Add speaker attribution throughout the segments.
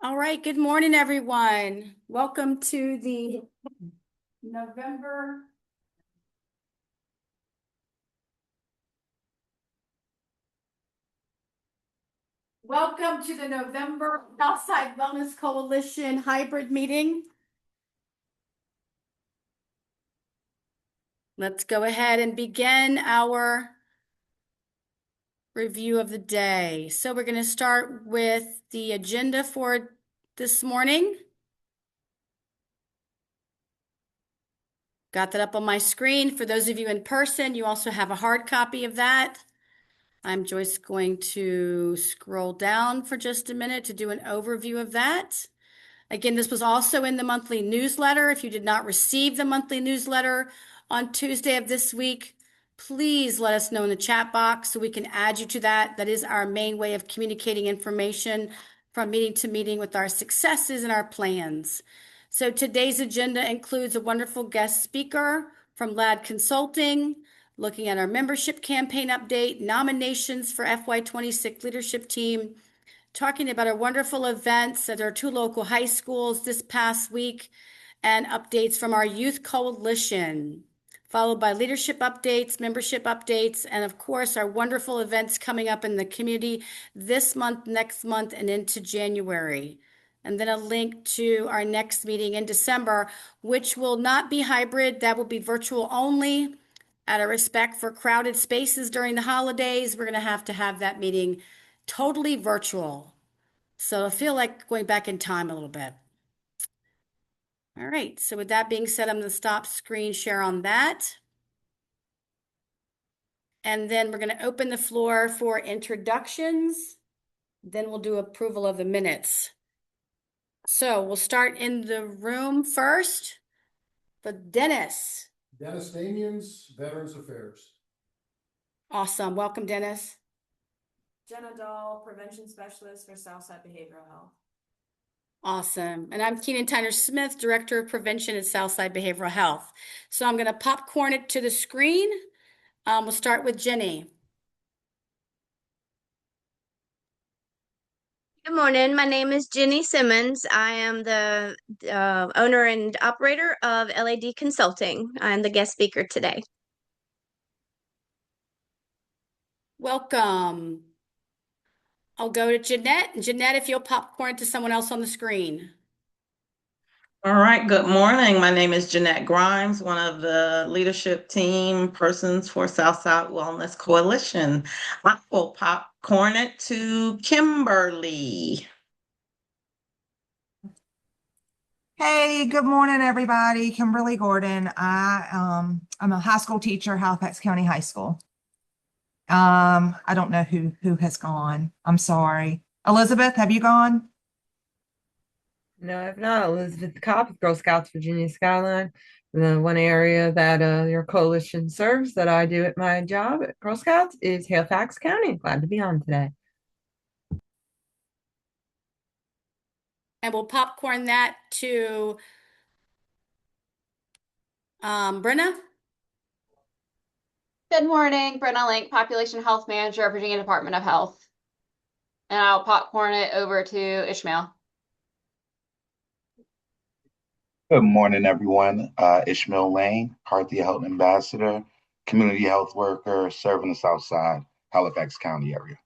Speaker 1: All right, good morning, everyone. Welcome to the November. Welcome to the November Southside Wellness Coalition hybrid meeting. Let's go ahead and begin our review of the day. So we're going to start with the agenda for this morning. Got that up on my screen. For those of you in person, you also have a hard copy of that. I'm just going to scroll down for just a minute to do an overview of that. Again, this was also in the monthly newsletter. If you did not receive the monthly newsletter on Tuesday of this week, please let us know in the chat box so we can add you to that. That is our main way of communicating information from meeting to meeting with our successes and our plans. So today's agenda includes a wonderful guest speaker from LAD Consulting, looking at our membership campaign update, nominations for FY26 leadership team, talking about our wonderful events at our two local high schools this past week, and updates from our youth coalition, followed by leadership updates, membership updates, and of course, our wonderful events coming up in the community this month, next month, and into January. And then a link to our next meeting in December, which will not be hybrid. That will be virtual only. Out of respect for crowded spaces during the holidays, we're going to have that meeting totally virtual. So I feel like going back in time a little bit. All right, so with that being said, I'm going to stop screen share on that. And then we're going to open the floor for introductions. Then we'll do approval of the minutes. So we'll start in the room first. But Dennis.
Speaker 2: Dennis Damians, Veterans Affairs.
Speaker 1: Awesome. Welcome, Dennis.
Speaker 3: Jenna Dahl, Prevention Specialist for Southside Behavioral Health.
Speaker 1: Awesome. And I'm Kenan Tyner-Smith, Director of Prevention at Southside Behavioral Health. So I'm going to popcorn it to the screen. We'll start with Jenny.
Speaker 4: Good morning. My name is Jenny Simmons. I am the owner and operator of LAD Consulting. I'm the guest speaker today.
Speaker 1: Welcome. I'll go to Jeanette. Jeanette, if you'll popcorn to someone else on the screen.
Speaker 5: All right, good morning. My name is Jeanette Grimes, one of the leadership team persons for Southside Wellness Coalition. I will popcorn it to Kimberly.
Speaker 6: Hey, good morning, everybody. Kimberly Gordon. I'm a high school teacher, Halifax County High School. I don't know who has gone. I'm sorry. Elizabeth, have you gone?
Speaker 3: No, I've not. Elizabeth Cobb, Girl Scouts Virginia Skyline. The one area that your coalition serves that I do at my job at Girl Scouts is Halifax County. Glad to be on today.
Speaker 1: And we'll popcorn that to Brenna.
Speaker 7: Good morning, Brenna Link, Population Health Manager, Virginia Department of Health. And I'll popcorn it over to Ishmael.
Speaker 8: Good morning, everyone. Ishmael Lane, Carthia Health Ambassador, Community Health Worker, serving the Southside, Halifax County area.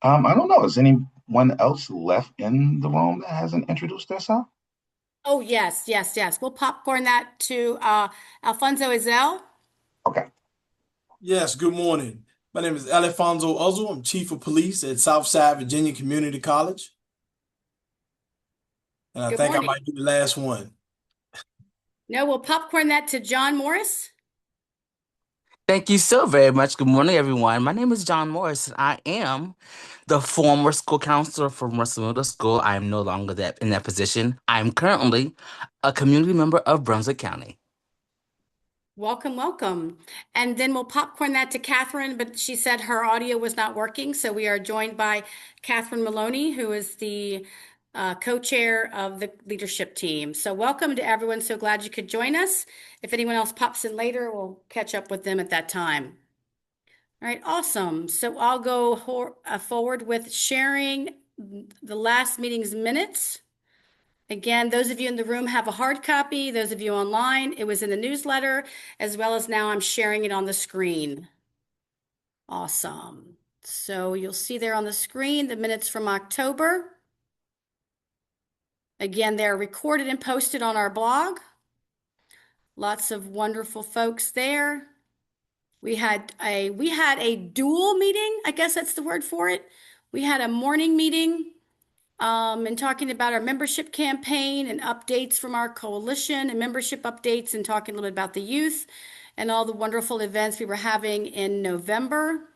Speaker 8: I don't know. Is anyone else left in the room that hasn't introduced themselves?
Speaker 1: Oh, yes. We'll popcorn that to Alfonso Izell.
Speaker 8: Okay.
Speaker 2: Yes, good morning. My name is Alfonso Uzzle. I'm Chief of Police at Southside Virginia Community College. And I
Speaker 1: Good
Speaker 2: think
Speaker 1: morning.
Speaker 2: I might be the last one.
Speaker 1: No, we'll popcorn that to John Morris.
Speaker 9: Thank you so very much. Good morning, everyone. My name is John Morris, and I am the former school counselor from Russell Middle School. I am no longer in that position. I am currently a community member of Brunswick County.
Speaker 1: Welcome. And then we'll popcorn that to Catherine, but she said her audio was not working. So we are joined by Catherine Maloney, who is the co-chair of the leadership team. So welcome to everyone. So glad you could join us. If anyone else pops in later, we'll catch up with them at that time. All right, awesome. So I'll go forward with sharing the last meeting's minutes. Again, those of you in the room have a hard copy. Those of you online, it was in the newsletter, as well as now I'm sharing it on the screen. Awesome. So you'll see there on the screen the minutes from October. Again, they're recorded and posted on our blog. Lots of wonderful folks there. We had a dual meeting, I guess that's the word for it. We had a morning meeting and talking about our membership campaign and updates from our coalition and membership updates and talking a little bit about the youth and all the wonderful events we were having in November.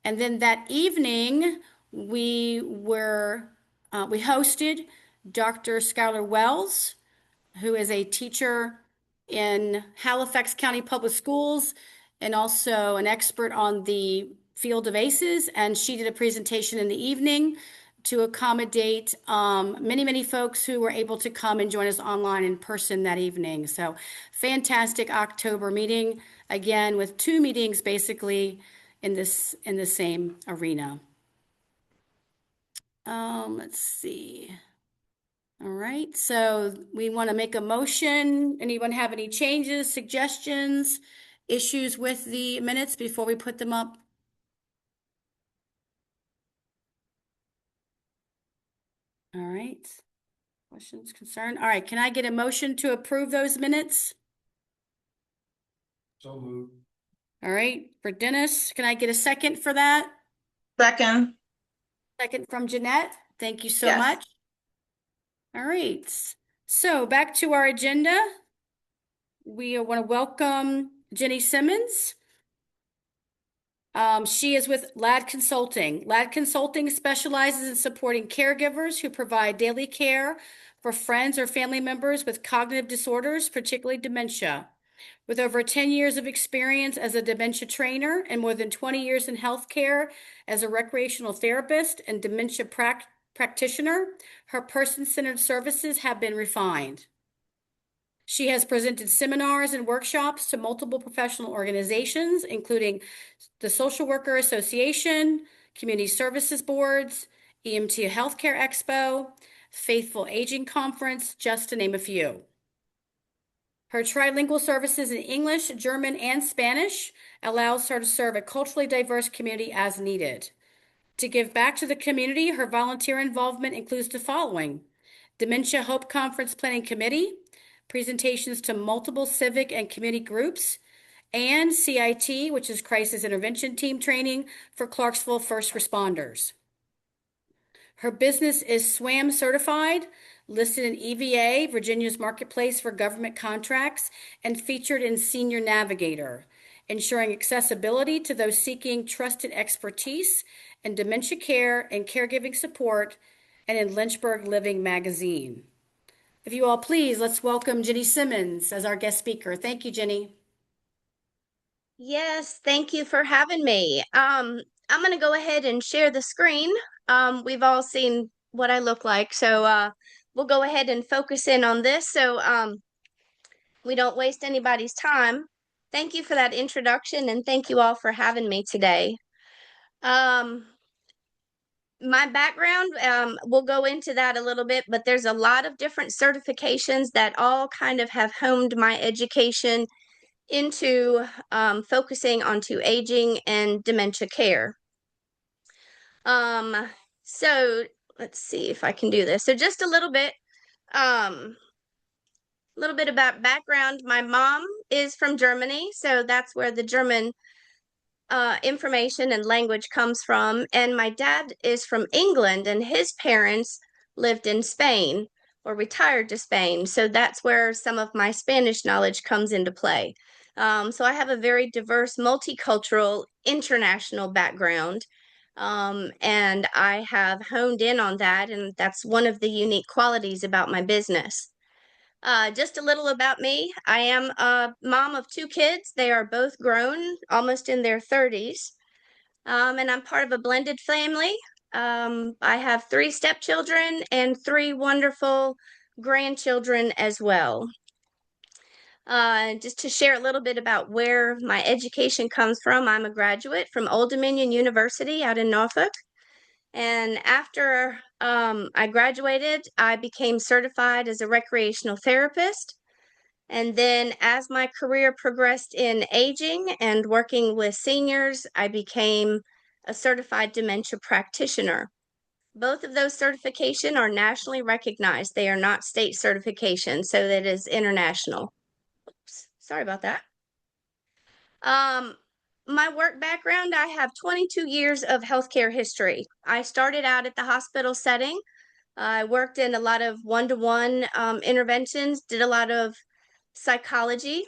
Speaker 1: And then that evening, we hosted Dr. Skylar Wells, who is a teacher in Halifax County Public Schools and also an expert on the field of ACEs. And she did a presentation in the evening to accommodate many folks who were able to come and join us online in person that evening. So fantastic October meeting, again, with 2 meetings basically in the same arena. Let's see. All right, so we want to make a motion. Anyone have any changes, suggestions, issues with the minutes before we put them up? All right. Questions, concern? All right, can I get a motion to approve those minutes?
Speaker 2: So moved.
Speaker 1: All right, for Dennis, can I get a second for that?
Speaker 5: Second.
Speaker 1: Second from Jeanette. Thank you so
Speaker 5: Yes.
Speaker 1: much. All right, so back to our agenda. We want to welcome Jenny Simmons. She is with LAD Consulting. LAD Consulting specializes in supporting caregivers who provide daily care for friends or family members with cognitive disorders, particularly dementia. With over 10 years of experience as a dementia trainer and more than 20 years in healthcare as a recreational therapist and dementia practitioner, her person-centered services have been refined. She has presented seminars and workshops to multiple professional organizations, including the Social Worker Association, Community Services Boards, EMT Healthcare Expo, Faithful Aging Conference, just to name a few. Her trilingual services in English, German, and Spanish allows her to serve a culturally diverse community as needed. To give back to the community, her volunteer involvement includes the following: Dementia Hope Conference Planning Committee, presentations to multiple civic and community groups, and CIT, which is Crisis Intervention Team training for Clarksville first responders. Her business is SWAM certified, listed in EVA, Virginia's Marketplace for Government Contracts, and featured in Senior Navigator, ensuring accessibility to those seeking trusted expertise in dementia care and caregiving support, and in Lynchburg Living magazine. If you all please, let's welcome Jenny Simmons as our guest speaker. Thank you, Jenny.
Speaker 4: Yes, thank you for having me. I'm going to go ahead and share the screen. We've all seen what I look like, so we'll go ahead and focus in on this so we don't waste anybody's time. Thank you for that introduction, and thank you all for having me today. My background, we'll go into that a little bit, but there's a lot of different certifications that all kind of have honed my education into focusing onto aging and dementia care. So let's see if I can do this. So just a little bit about background. My mom is from Germany, so that's where the German information and language comes from. And my dad is from England, and his parents lived in Spain or retired to Spain. So that's where some of my Spanish knowledge comes into play. So I have a very diverse, multicultural, international background. And I have honed in on that, and that's one of the unique qualities about my business. Just a little about me. I am a mom of 2 kids. They are both grown, almost in their 30s. And I'm part of a blended family. I have 3 stepchildren and 3 wonderful grandchildren as well. Just to share a little bit about where my education comes from, I'm a graduate from Old Dominion University out in Norfolk. And after I graduated, I became certified as a recreational therapist. And then as my career progressed in aging and working with seniors, I became a certified dementia practitioner. Both of those certifications are nationally recognized. They are not state certification, so that is international. Oops, sorry about that. My work background, I have 22 years of healthcare history. I started out at the hospital setting. I worked in a lot of one-to-one interventions, did a lot of psychology,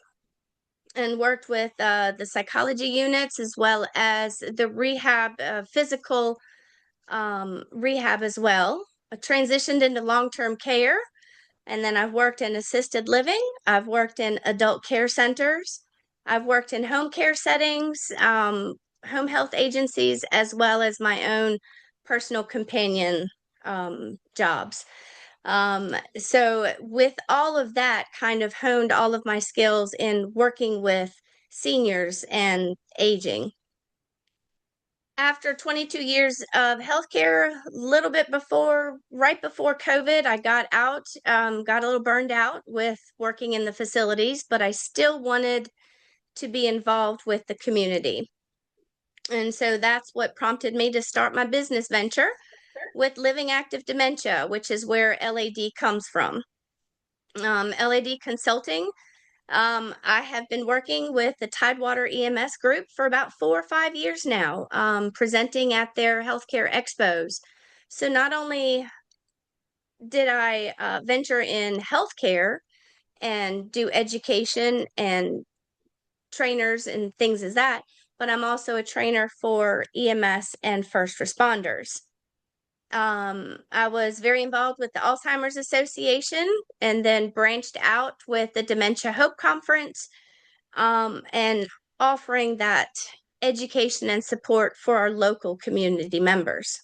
Speaker 4: and worked with the psychology units as well as the rehab, physical rehab as well. I transitioned into long-term care, and then I've worked in assisted living. I've worked in adult care centers. I've worked in home care settings, home health agencies, as well as my own personal companion jobs. So with all of that, kind of honed all of my skills in working with seniors and aging. After 22 years of healthcare, a little bit before, right before COVID, I got out, got a little burned out with working in the facilities, but I still wanted to be involved with the community. And so that's what prompted me to start my business venture with Living Active Dementia, which is where LAD comes from. LAD Consulting. I have been working with the Tidewater EMS group for about 4 or 5 years now, presenting at their healthcare expos. So not only did I venture in healthcare and do education and trainers and things as that, but I'm also a trainer for EMS and first responders. I was very involved with the Alzheimer's Association and then branched out with the Dementia Hope Conference, and offering that education and support for our local community members.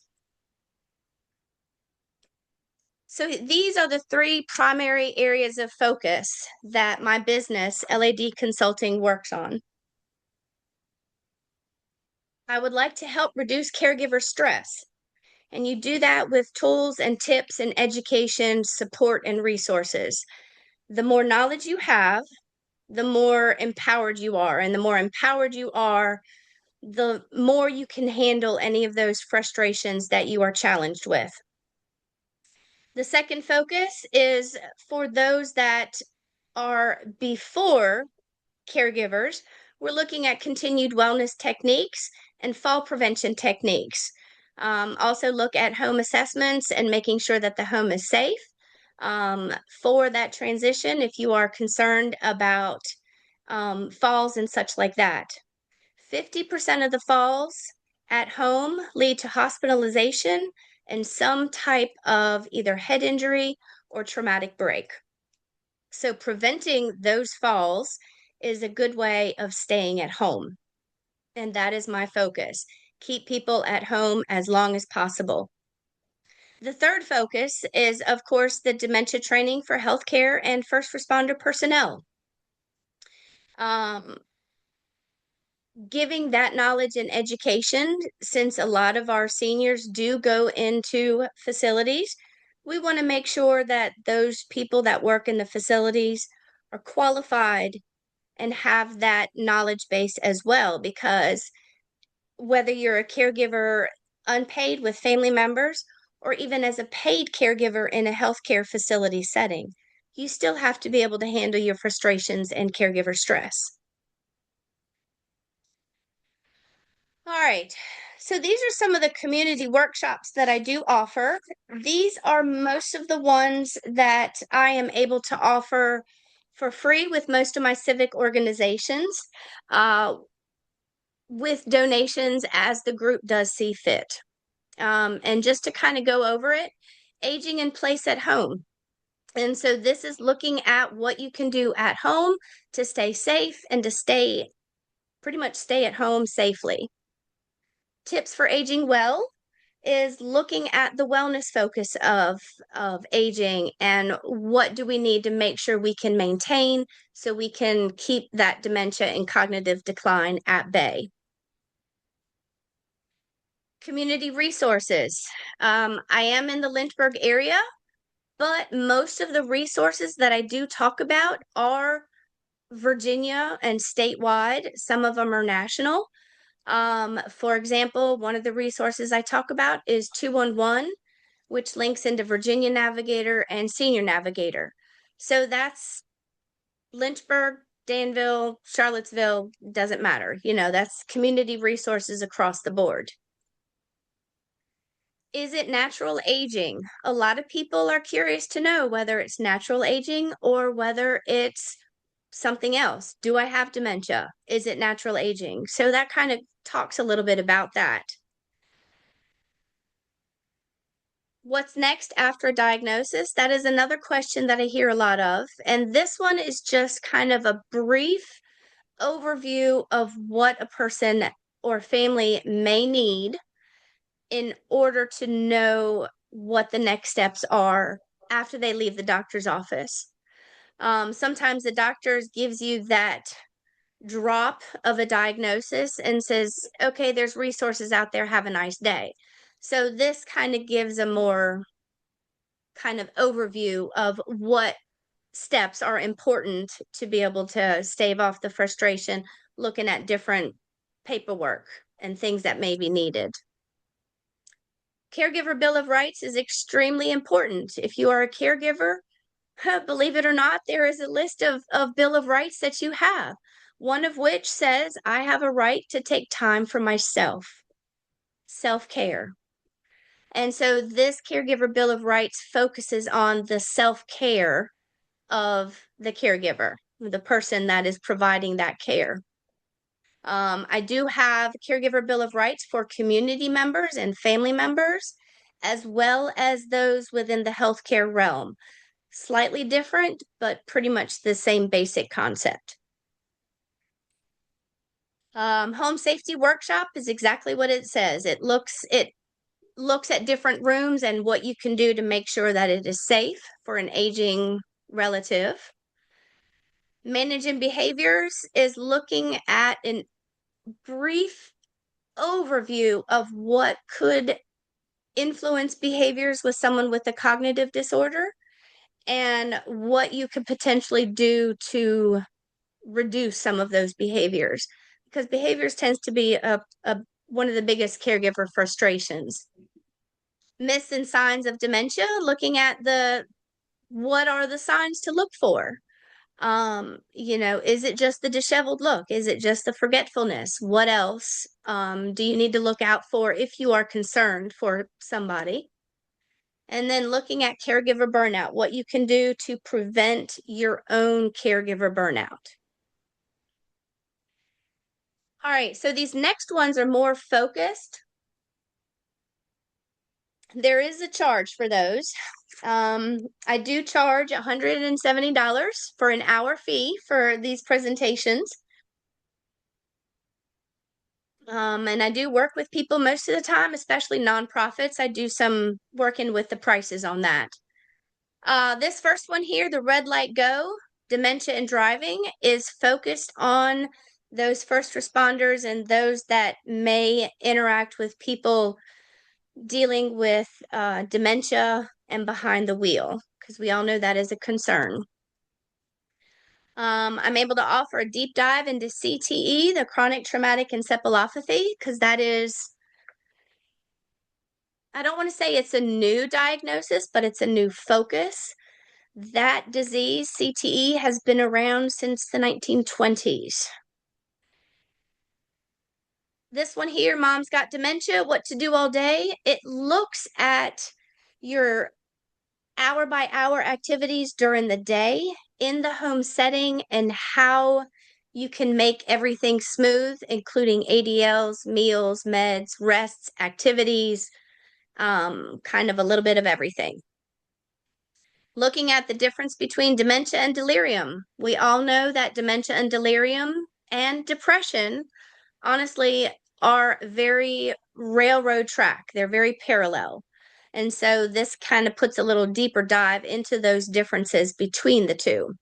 Speaker 4: So these are the 3 primary areas of focus that my business, LAD Consulting, works on. I would like to help reduce caregiver stress. And you do that with tools and tips and education, support, and resources. The more knowledge you have, the more empowered you are. And the more empowered you are, the more you can handle any of those frustrations that you are challenged with. The second focus is for those that are before caregivers. We're looking at continued wellness techniques and fall prevention techniques. Also look at home assessments and making sure that the home is safe for that transition if you are concerned about falls and such like that. 50% of the falls at home lead to hospitalization and some type of either head injury or traumatic break. So preventing those falls is a good way of staying at home. And that is my focus. Keep people at home as long as possible. The third focus is, of course, the dementia training for healthcare and first responder personnel. Giving that knowledge and education, since a lot of our seniors do go into facilities, we want to make sure that those people that work in the facilities are qualified and have that knowledge base as well, because whether you're a caregiver unpaid with family members or even as a paid caregiver in a healthcare facility setting, you still have to be able to handle your frustrations and caregiver stress. All right, so these are some of the community workshops that I do offer. These are most of the ones that I am able to offer for free with most of my civic organizations, with donations as the group does see fit. And just to kind of go over it, aging in place at home. And so this is looking at what you can do at home to stay safe and to pretty much stay at home safely. Tips for aging well is looking at the wellness focus of aging and what do we need to make sure we can maintain so we can keep that dementia and cognitive decline at bay. Community resources. I am in the Lynchburg area, but most of the resources that I do talk about are Virginia and statewide. Some of them are national. For example, one of the resources I talk about is 211, which links into Virginia Navigator and Senior Navigator. So that's Lynchburg, Danville, Charlottesville, doesn't matter. That's community resources across the board. Is it natural aging? A lot of people are curious to know whether it's natural aging or whether it's something else. Do I have dementia? Is it natural aging? So that kind of talks a little bit about that. What's next after a diagnosis? That is another question that I hear a lot of. And this one is just kind of a brief overview of what a person or family may need in order to know what the next steps are after they leave the doctor's office. Sometimes the doctor gives you that drop of a diagnosis and says, okay, there's resources out there, have a nice day. So this kind of gives a more kind of overview of what steps are important to be able to stave off the frustration, looking at different paperwork and things that may be needed. Caregiver Bill of Rights is extremely important. If you are a caregiver, believe it or not, there is a list of Bill of Rights that you have, one of which says I have a right to take time for myself, self-care. And so this Caregiver Bill of Rights focuses on the self-care of the caregiver, the person that is providing that care. I do have a Caregiver Bill of Rights for community members and family members, as well as those within the healthcare realm. Slightly different, but pretty much the same basic concept. Home safety workshop is exactly what it says. It looks at different rooms and what you can do to make sure that it is safe for an aging relative. Managing behaviors is looking at a brief overview of what could influence behaviors with someone with a cognitive disorder and what you could potentially do to reduce some of those behaviors, because behaviors tends to be one of the biggest caregiver frustrations. Myths and signs of dementia, looking at what are the signs to look for? Is it just the disheveled look? Is it just the forgetfulness? What else do you need to look out for if you are concerned for somebody? And then looking at caregiver burnout, what you can do to prevent your own caregiver burnout. All right, so these next ones are more focused. There is a charge for those. I do charge $170 for an hour fee for these presentations. And I do work with people most of the time, especially nonprofits. I do some working with the prices on that. This first one here, the Red Light Go, Dementia and Driving, is focused on those first responders and those that may interact with people dealing with dementia and behind the wheel, because we all know that is a concern. I'm able to offer a deep dive into CTE, the chronic traumatic encephalopathy, because that is, I don't want to say it's a new diagnosis, but it's a new focus. That disease, CTE, has been around since the 1920s. This one here, Mom's Got Dementia, What to Do All Day. It looks at your hour by hour activities during the day in the home setting and how you can make everything smooth, including ADLs, meals, meds, rests, activities, kind of a little bit of everything. Looking at the difference between dementia and delirium. We all know that dementia and delirium and depression, honestly, are very railroad track. They're very parallel. And so this kind of puts a little deeper dive into those differences between the two.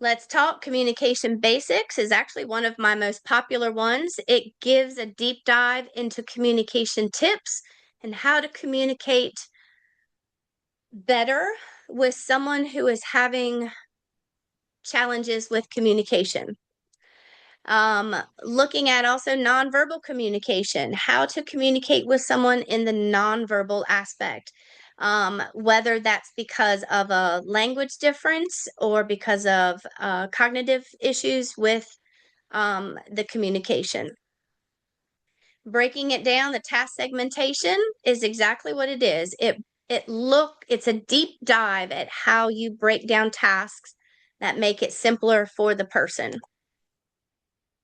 Speaker 4: Let's Talk Communication Basics is actually one of my most popular ones. It gives a deep dive into communication tips and how to communicate better with someone who is having challenges with communication. Looking at also nonverbal communication, how to communicate with someone in the nonverbal aspect, whether that's because of a language difference or because of cognitive issues with the communication. Breaking it down, the task segmentation is exactly what it is. It's a deep dive at how you break down tasks that make it simpler for the person.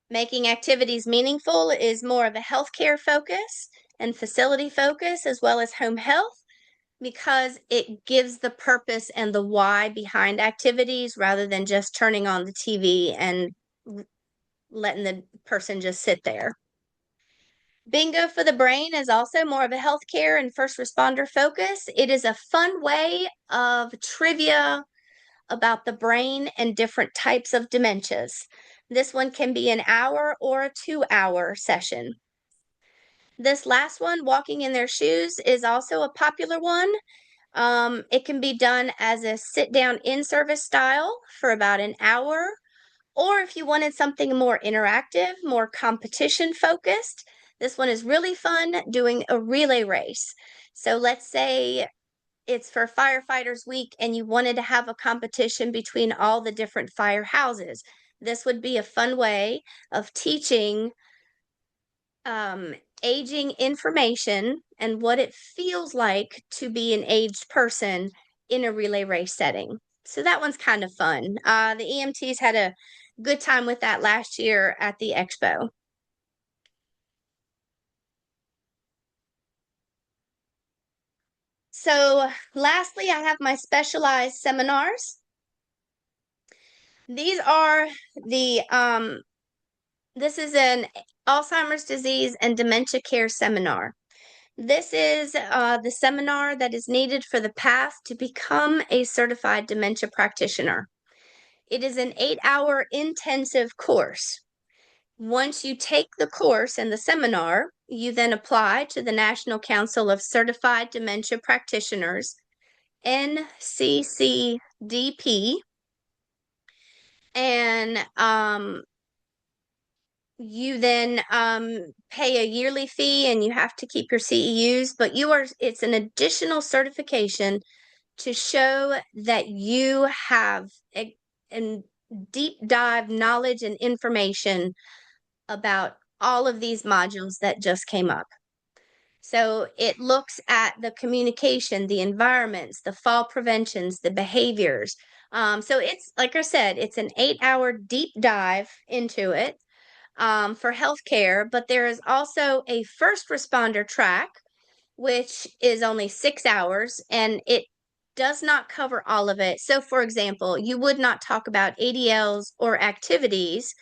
Speaker 4: Making activities meaningful is more of a healthcare focus and facility focus, as well as home health, because it gives the purpose and the why behind activities rather than just turning on the TV and letting the person just sit there. Bingo for the Brain is also more of a healthcare and first responder focus. It is a fun way of trivia about the brain and different types of dementias. This one can be an hour or a 2-hour session. This last one, Walking in Their Shoes, is also a popular one. It can be done as a sit-down in-service style for about an hour, or if you wanted something more interactive, more competition focused, this one is really fun, doing a relay race. So let's say it's for Firefighters Week and you wanted to have a competition between all the different firehouses. This would be a fun way of teaching aging information and what it feels like to be an aged person in a relay race setting. So that one's kind of fun. The EMTs had a good time with that last year at the expo. So lastly, I have my specialized seminars. These are this is an Alzheimer's disease and dementia care seminar. This is the seminar that is needed for the path to become a certified dementia practitioner. It is an 8-hour intensive course. Once you take the course and the seminar, you then apply to the National Council of Certified Dementia Practitioners, NCCDP, and you then pay a yearly fee and you have to keep your CEUs, but it's an additional certification to show that you have a deep dive knowledge and information about all of these modules that just came up. So it looks at the communication, the environments, the fall preventions, the behaviors. So it's, like I said, it's an 8-hour deep dive into it for healthcare, but there is also a first responder track, which is only 6 hours, and it does not cover all of it. So, for example, you would not talk about ADLs or activities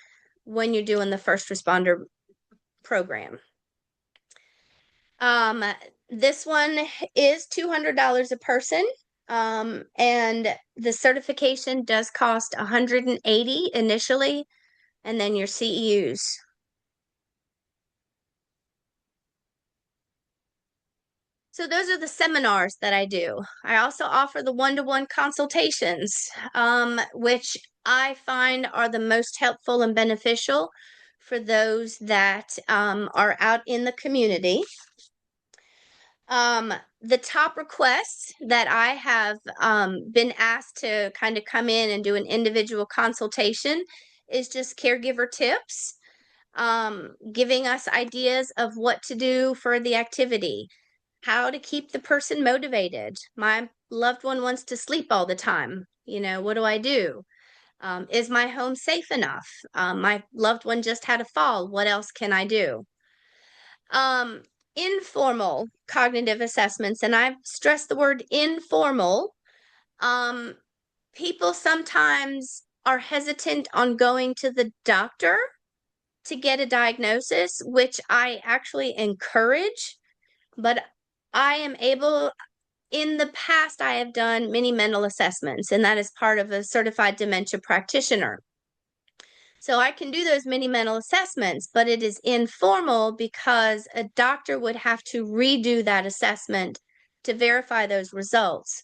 Speaker 4: when you're doing the first responder program. This one is $200 a person, and the certification does cost $180 initially, and then your CEUs. So those are the seminars that I do. I also offer the one-to-one consultations, which I find are the most helpful and beneficial for those that are out in the community. The top requests that I have been asked to kind of come in and do an individual consultation is just caregiver tips, giving us ideas of what to do for the activity, how to keep the person motivated. My loved one wants to sleep all the time. What do I do? Is my home safe enough? My loved one just had a fall. What else can I do? Informal cognitive assessments, and I've stressed the word informal. People sometimes are hesitant on going to the doctor to get a diagnosis, which I actually encourage, but I am able, in the past, I have done many mental assessments, and that is part of a certified dementia practitioner. So I can do those mini mental assessments, but it is informal because a doctor would have to redo that assessment to verify those results.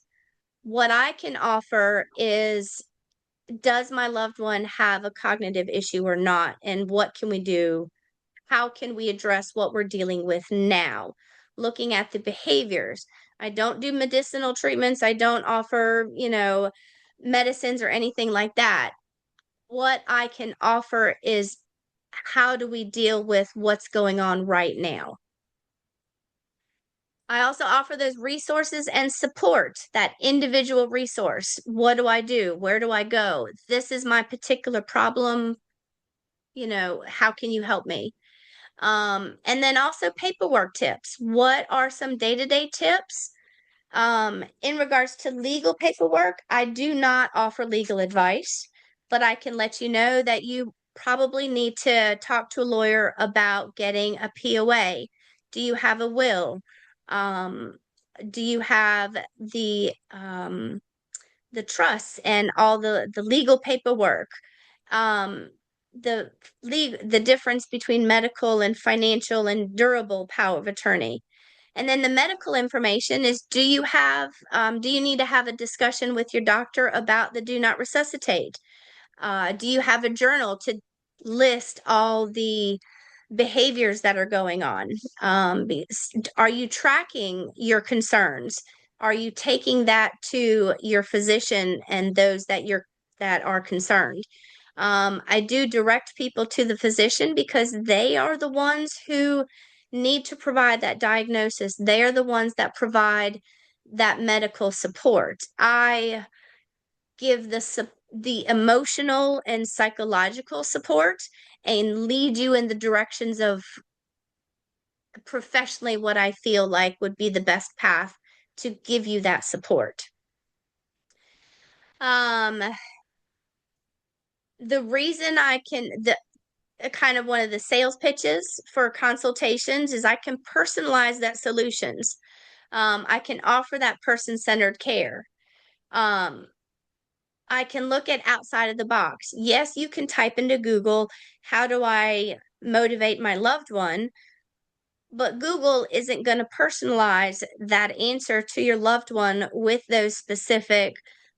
Speaker 4: What I can offer is, does my loved one have a cognitive issue or not? And what can we do? How can we address what we're dealing with now? Looking at the behaviors. I don't do medicinal treatments. I don't offer, medicines or anything like that. What I can offer is, how do we deal with what's going on right now? I also offer those resources and support, that individual resource. What do I do? Where do I go? This is my particular problem. How can you help me? And then also paperwork tips. What are some day-to-day tips? In regards to legal paperwork, I do not offer legal advice, but I can let you know that you probably need to talk to a lawyer about getting a POA. Do you have a will? Do you have the trusts and all the legal paperwork? The difference between medical and financial and durable power of attorney. And then the medical information is, do you need to have a discussion with your doctor about the do not resuscitate? Do you have a journal to list all the behaviors that are going on? Are you tracking your concerns? Are you taking that to your physician and those that are concerned? I do direct people to the physician because they are the ones who need to provide that diagnosis. They are the ones that provide that medical support. I give the emotional and psychological support and lead you in the directions of professionally what I feel like would be the best path to give you that support. The reason kind of one of the sales pitches for consultations is I can personalize that solutions. I can offer that person-centered care. I can look at outside of the box. Yes, you can type into Google, how do I motivate my loved one? But Google isn't going to personalize that answer to your loved one with those specific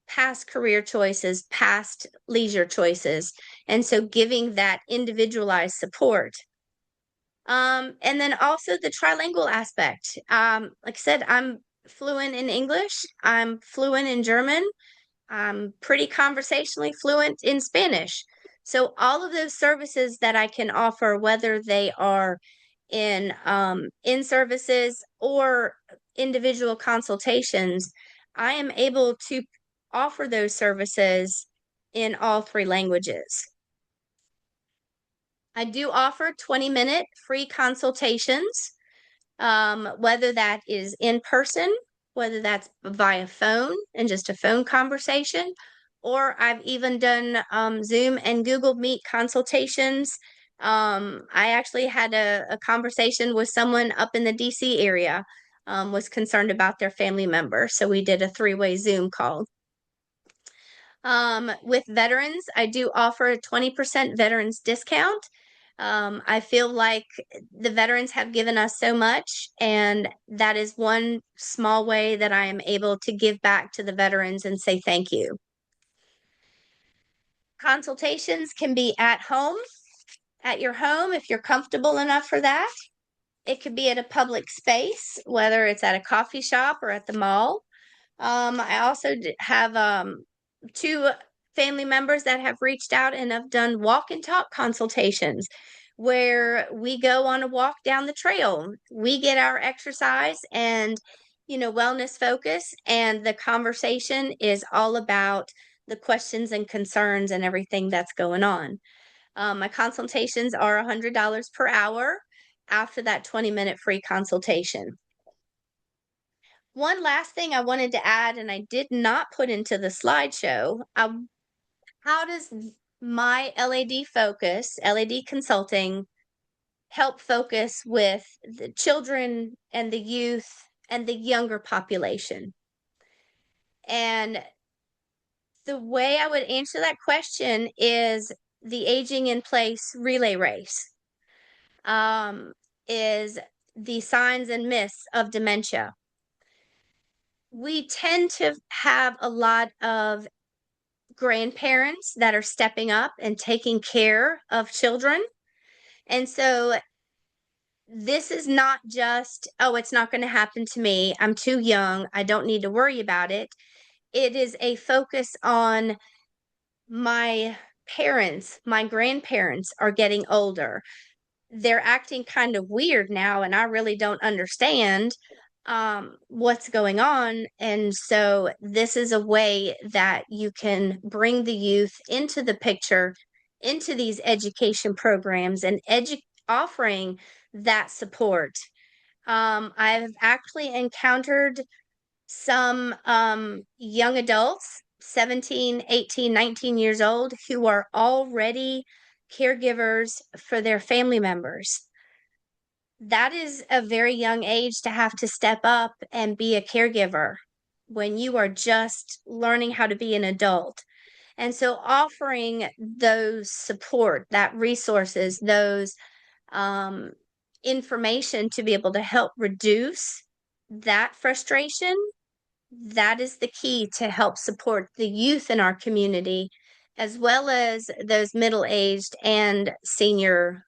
Speaker 4: past career choices, past leisure choices. And so giving that individualized support. And then also the trilingual aspect. Like I said, I'm fluent in English. I'm fluent in German. I'm pretty conversationally fluent in Spanish. So all of those services that I can offer, whether they are in services or individual consultations, I am able to offer those services in all three languages. I do offer 20-minute free consultations, whether that is in person, whether that's via phone and just a phone conversation, or I've even done Zoom and Google Meet consultations. I actually had a conversation with someone up in the DC area, was concerned about their family member. So we did a 3-way Zoom call. With veterans, I do offer a 20% veterans discount. I feel like the veterans have given us so much, and that is one small way that I am able to give back to the veterans and say thank you. Consultations can be at home, at your home, if you're comfortable enough for that. It could be at a public space, whether it's at a coffee shop or at the mall. I also have 2 family members that have reached out and have done walk and talk consultations where we go on a walk down the trail. We get our exercise and, wellness focus, and the conversation is all about the questions and concerns and everything that's going on. My consultations are $100 per hour after that 20-minute free consultation. One last thing I wanted to add, and I did not put into the slideshow, how does my LAD consulting, help focus with the children and the youth and the younger population. And the way I would answer that question is the aging in place relay race, is the signs and myths of dementia. We tend to have a lot of grandparents that are stepping up and taking care of children. And so this is not just, oh, it's not going to happen to me. I'm too young. I don't need to worry about it. It is a focus on my parents, my grandparents are getting older. They're acting kind of weird now, and I really don't understand what's going on. And so, this is a way that you can bring the youth into the picture, into these education programs, and offering that support. I've actually encountered some young adults, 17, 18, 19 years old, who are already caregivers for their family members. That is a very young age to have to step up and be a caregiver when you are just learning how to be an adult. And so offering those support, that resources, those information to be able to help reduce that frustration, that is the key to help support the youth in our community, as well as those middle-aged and senior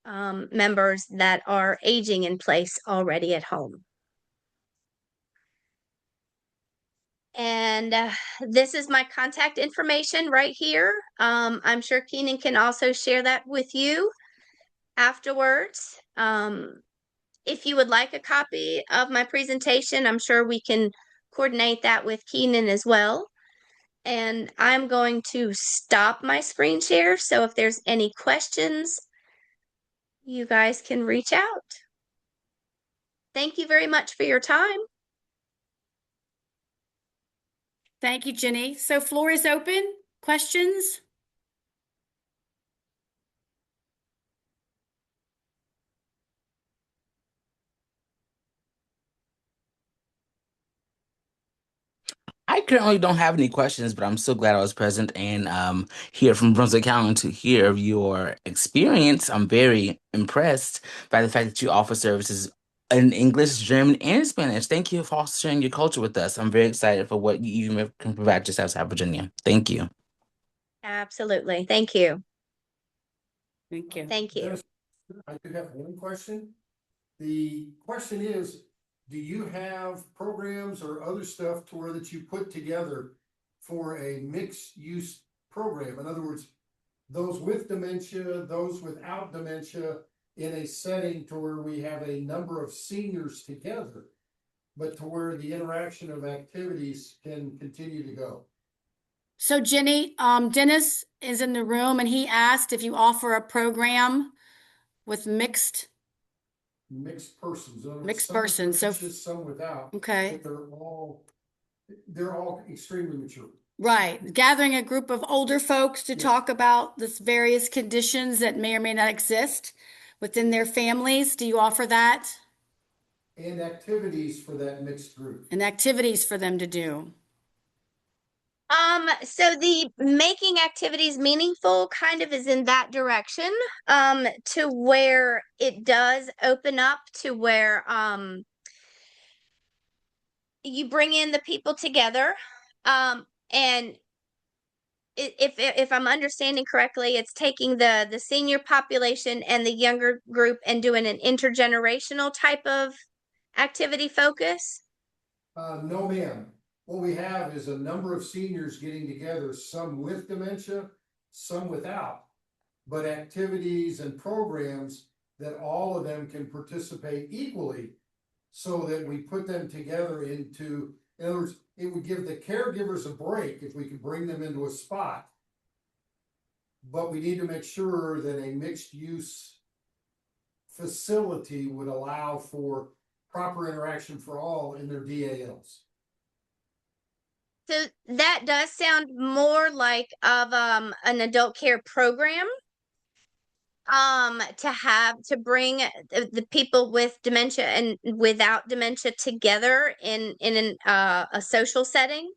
Speaker 4: members that are aging in place already at home. And this is my contact information right here. I'm sure Kenan can also share that with you afterwards. If you would like a copy of my presentation, I'm sure we can coordinate that with Kenan as well. And I'm going to stop my screen share. So if there's any questions, you guys can reach out. Thank you very much for your time.
Speaker 1: Thank you, Jenny. So floor is open. Questions?
Speaker 9: I currently don't have any questions, but I'm so glad I was present and here from Brunswick County to hear your experience. I'm very impressed by the fact that you offer services in English, German, and Spanish. Thank you for also sharing your culture with us. I'm very excited for what you can provide to Southside Virginia. Thank you.
Speaker 4: Absolutely. Thank you.
Speaker 1: Thank you.
Speaker 4: Thank you.
Speaker 10: Dennis, I do have one question. The question is, do you have programs or other stuff to where that you put together for a mixed use program? In other words, those with dementia, those without dementia, in a setting to where we have a number of seniors together, but to where the interaction of activities can continue to go.
Speaker 1: So Jenny, Dennis is in the room and he asked if you offer a program with mixed
Speaker 10: persons. In other words,
Speaker 1: Mixed
Speaker 10: some with
Speaker 1: persons, so-
Speaker 10: dementia, some without.
Speaker 1: Okay.
Speaker 10: But they're all extremely mature.
Speaker 1: Right. Gathering a group of older folks to
Speaker 10: Yes.
Speaker 1: talk about this various conditions that may or may not exist within their families. Do you offer that?
Speaker 10: And activities for that mixed group.
Speaker 1: And activities for them to do.
Speaker 4: So the making activities meaningful kind of is in that direction, to where it does open up to where, you bring in the people together, and if I'm understanding correctly, it's taking the senior population and the younger group and doing an intergenerational type of activity focus.
Speaker 10: No, ma'am. What we have is a number of seniors getting together, some with dementia, some without, but activities and programs that all of them can participate equally so that we put them together in other words, it would give the caregivers a break if we could bring them into a spot. But we need to make sure that a mixed use facility would allow for proper interaction for all in their DALs.
Speaker 4: So that does sound more like of an adult care program, to bring the people with dementia and without dementia together in a social setting.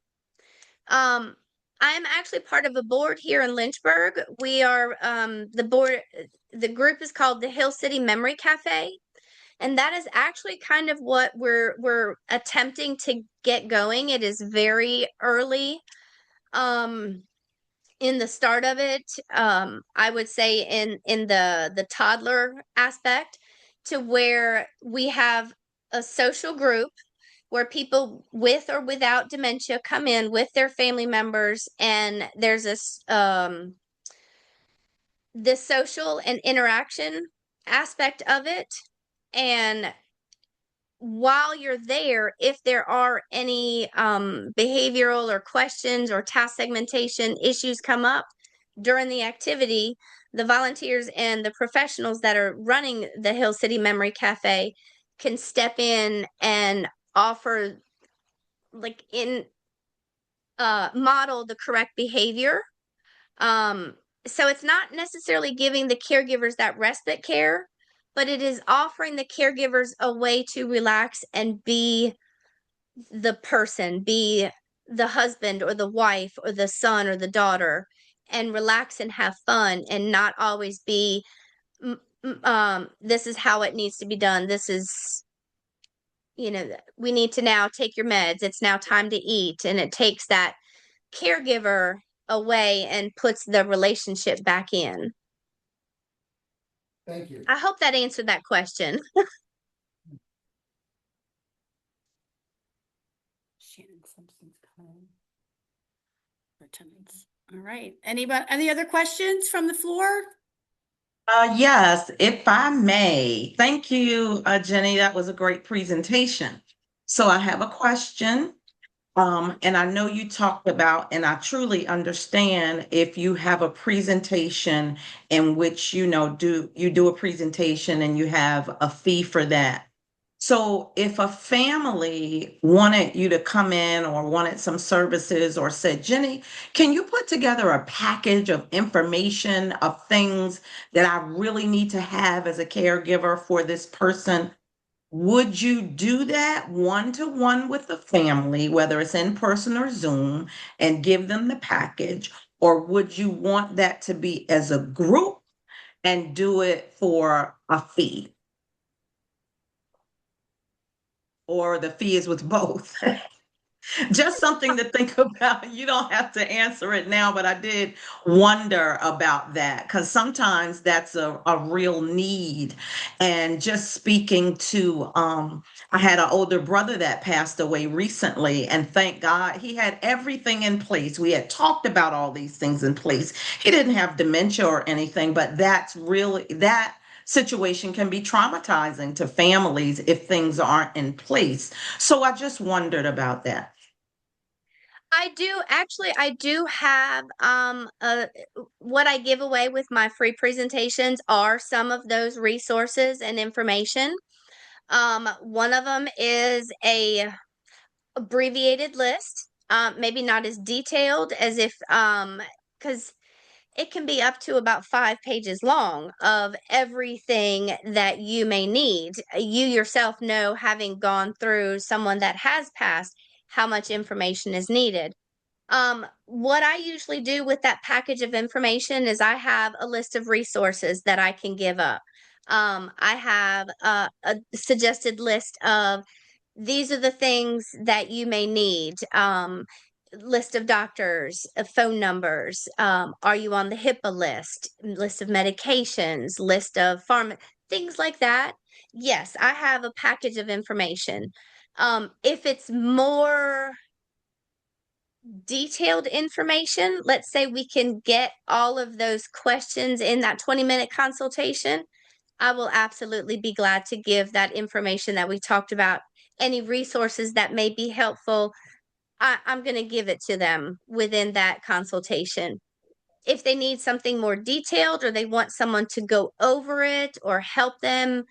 Speaker 4: I'm actually part of a board here in Lynchburg. We are the group is called the Hill City Memory Cafe, and that is actually kind of what we're attempting to get going. It is very early in the start of it. I would say in the toddler aspect, to where we have a social group where people with or without dementia come in with their family members, and there's the social and interaction aspect of it. And while you're there, if there are any behavioral or questions or task segmentation issues come up during the activity, the volunteers and the professionals that are running the Hill City Memory Cafe can step in and offer, like, in model the correct behavior. So it's not necessarily giving the caregivers that respite care, but it is offering the caregivers a way to relax and be the person, be the husband or the wife or the son or the daughter, and relax and have fun, and not always be, this is how it needs to be done. This is, we need to now take your meds. It's now time to eat. And it takes that caregiver away and puts the relationship back in.
Speaker 10: Thank you.
Speaker 4: I hope that answered that question.
Speaker 1: Shannon Simpson's coming. Attendance. All right. Any other questions from the floor?
Speaker 5: Yes, if I may. Thank you, Jenny. That was a great presentation. So I have a question. And I know you talked about, and I truly understand if you have a presentation in which, you do a presentation and you have a fee for that. So if a family wanted you to come in or wanted some services or said, Jenny, can you put together a package of information of things that I really need to have as a caregiver for this person? Would you do that one-to-one with the family, whether it's in person or Zoom, and give them the package? Or would you want that to be as a group and do it for a fee? Or the fee is with both? Just something to think about. You don't have to answer it now, but I did wonder about that because sometimes that's a real need. And just speaking to, I had an older brother that passed away recently, and thank God he had everything in place. We had talked about all these things in place. He didn't have dementia or anything, but that's really, that situation can be traumatizing to families if things aren't in place. So I just wondered about that.
Speaker 4: I do have what I give away with my free presentations are some of those resources and information. One of them is a abbreviated list, maybe not as detailed as if, because it can be up to about 5 pages long of everything that you may need. You yourself know, having gone through someone that has passed, how much information is needed. What I usually do with that package of information is I have a list of resources that I can give up. I have a suggested list of, these are the things that you may need. List of doctors, phone numbers. Are you on the HIPAA list of medications, list of things like that. Yes, I have a package of information. If it's more detailed information, let's say we can get all of those questions in that 20-minute consultation, I will absolutely be glad to give that information that we talked about. Any resources that may be helpful, I'm going to give it to them within that consultation. If they need something more detailed, or they want someone to go over it or help them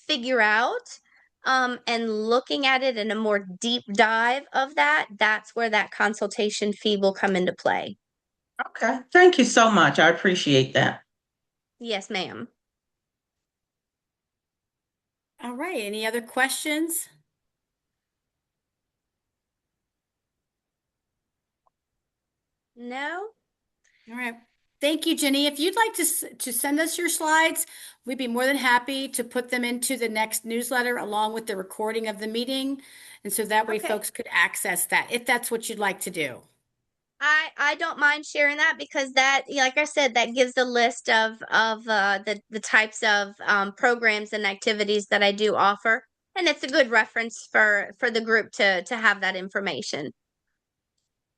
Speaker 4: figure out and looking at it in a more deep dive of that, that's where that consultation fee will come into play.
Speaker 5: Okay, thank you so much. I appreciate that.
Speaker 4: Yes, ma'am.
Speaker 1: All right, any other questions?
Speaker 4: No?
Speaker 1: All right. Thank you, Jenny. If you'd like to send us your slides, we'd be more than happy to put them into the next newsletter along with the recording of the meeting. And so that way
Speaker 4: Okay.
Speaker 1: folks could access that if that's what you'd like to do.
Speaker 4: I don't mind sharing that because that, like I said, that gives a list of the types of programs and activities that I do offer, and it's a good reference for the group to have that information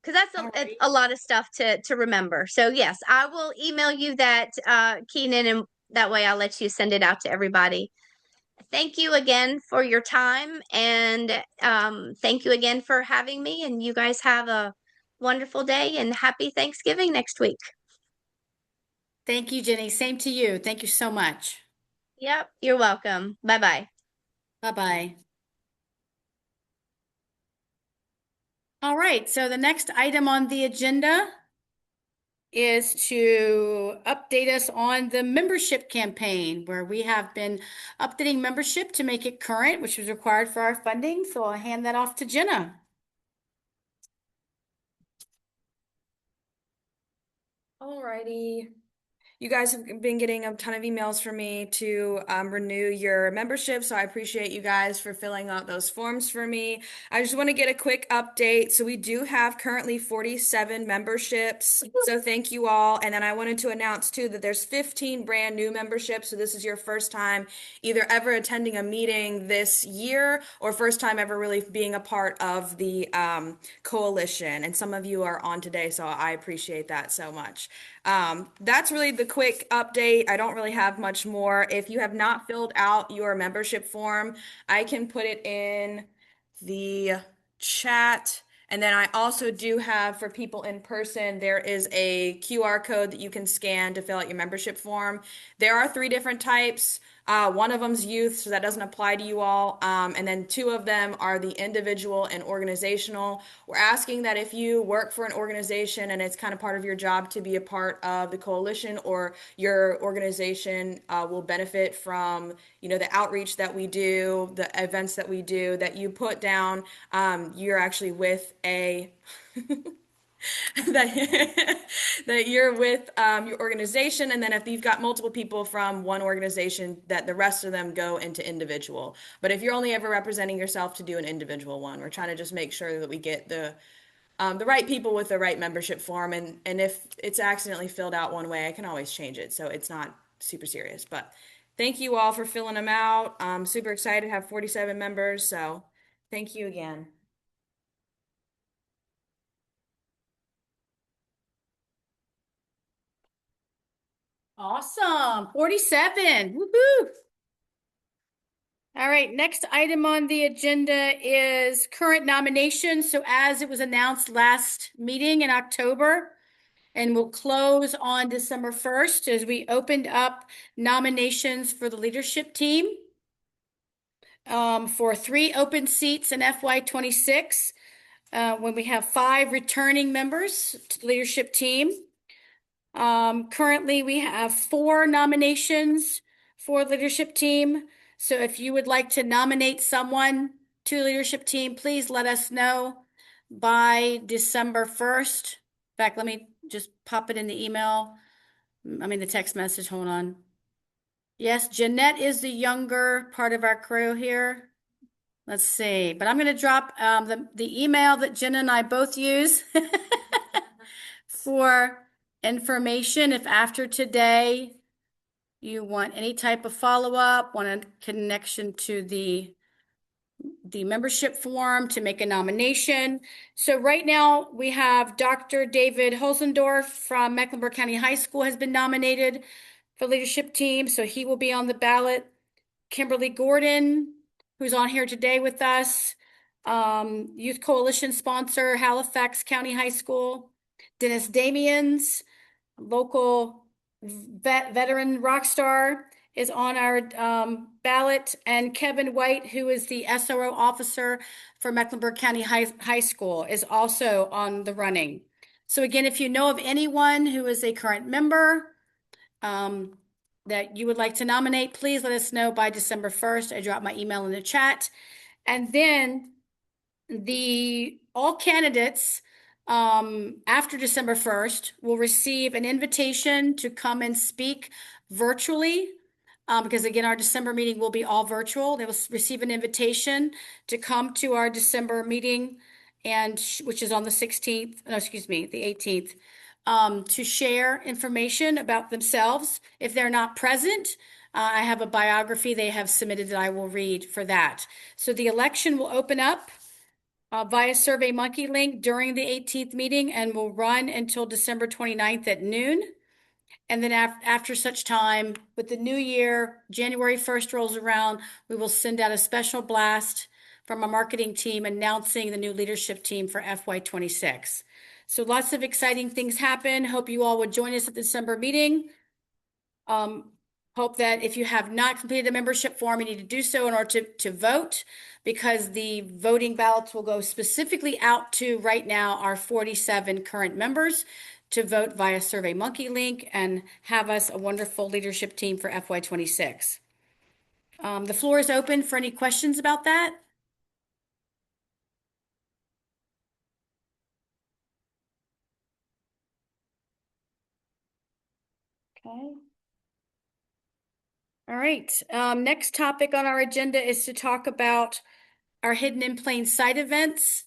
Speaker 4: because that's
Speaker 1: All right.
Speaker 4: a lot of stuff to remember. So yes, I will email you that, Kenan, and that way I'll let you send it out to everybody. Thank you again for your time, and thank you again for having me. And you guys have a wonderful day and happy Thanksgiving next week.
Speaker 1: Thank you, Jenny. Same to you. Thank you so much.
Speaker 4: Yep, you're welcome. Bye bye.
Speaker 1: Bye-bye. All right, so the next item on the agenda is to update us on the membership campaign, where we have been updating membership to make it current, which was required for our funding. So I'll hand that off to Jenna.
Speaker 11: Alrighty. You guys have been getting a ton of emails from me to renew your membership, so I appreciate you guys for filling out those forms for me. I just want to get a quick update. So we do have currently 47 memberships, so thank you all. And then I wanted to announce too that there's 15 brand new memberships, so this is your first time either ever attending a meeting this year or first time ever really being a part of the coalition. And some of you are on today, so I appreciate that so much. That's really the quick update. I don't really have much more. If you have not filled out your membership form, I can put it in the chat. And then I also do have, for people in person, there is a QR code that you can scan to fill out your membership form. There are 3 different types. One of them's youth, so that doesn't apply to you all. And then 2 of them are the individual and organizational. We're asking that if you work for an organization and it's kind of part of your job to be a part of the coalition, or your organization will benefit from, the outreach that we do, the events that we do, that you put down, you're actually with a that you're with your organization, and then if you've got multiple people from one organization, that the rest of them go into individual. But if you're only ever representing yourself, to do an individual one. We're trying to just make sure that we get the right people with the right membership form, and if it's accidentally filled out one way, I can always change it, so it's not super serious. But thank you all for filling them out. I'm super excited to have 47 members, so thank you again.
Speaker 1: Awesome. 47. Woohoo. All right, next item on the agenda is current nominations. So as it was announced last meeting in October, and will close on December 1st, as we opened up nominations for the leadership team for 3 open seats in FY26, when we have 5 returning members to the leadership team. Currently, we have 4 nominations for leadership team. So if you would like to nominate someone to the leadership team, please let us know by December 1st. In fact, let me just pop it in the email. The text message. Hold on. Yes, Jeanette is the younger part of our crew here. Let's see. But I'm going to drop the email that Jen and I both use for information. If after today you want any type of follow-up, want a connection to the membership form to make a nomination. So right now we have Dr. David Holzendorf from Mecklenburg County High School has been nominated for leadership team, so he will be on the ballot. Kimberly Gordon, who's on here today with us, Youth Coalition sponsor, Halifax County High School. Dennis Damians, local veteran rock star, is on our ballot, and Kevin White, who is the SRO officer for Mecklenburg County High School, is also on the running. So again, if you know of anyone who is a current member that you would like to nominate, please let us know by December 1st. I dropped my email in the chat. And then all candidates after December 1st will receive an invitation to come and speak virtually. Because again, our December meeting will be all virtual. They will receive an invitation to come to our December meeting, and which is on the 16th, no, excuse me, the 18th, to share information about themselves. If they're not present, I have a biography they have submitted that I will read for that. So the election will open up via SurveyMonkey link during the 18th meeting and will run until December 29th at noon. And then after such time, with the new year, January 1st rolls around, we will send out a special blast from our marketing team announcing the new leadership team for FY26. So lots of exciting things happen. Hope you all would join us at the December meeting. Hope that if you have not completed a membership form, you need to do so in order to vote, because the voting ballots will go specifically out to right now our 47 current members to vote via SurveyMonkey link and have us a wonderful leadership team for FY26. The floor is open for any questions about that. Okay. All right. Next topic on our agenda is to talk about our Hidden in Plain Sight events.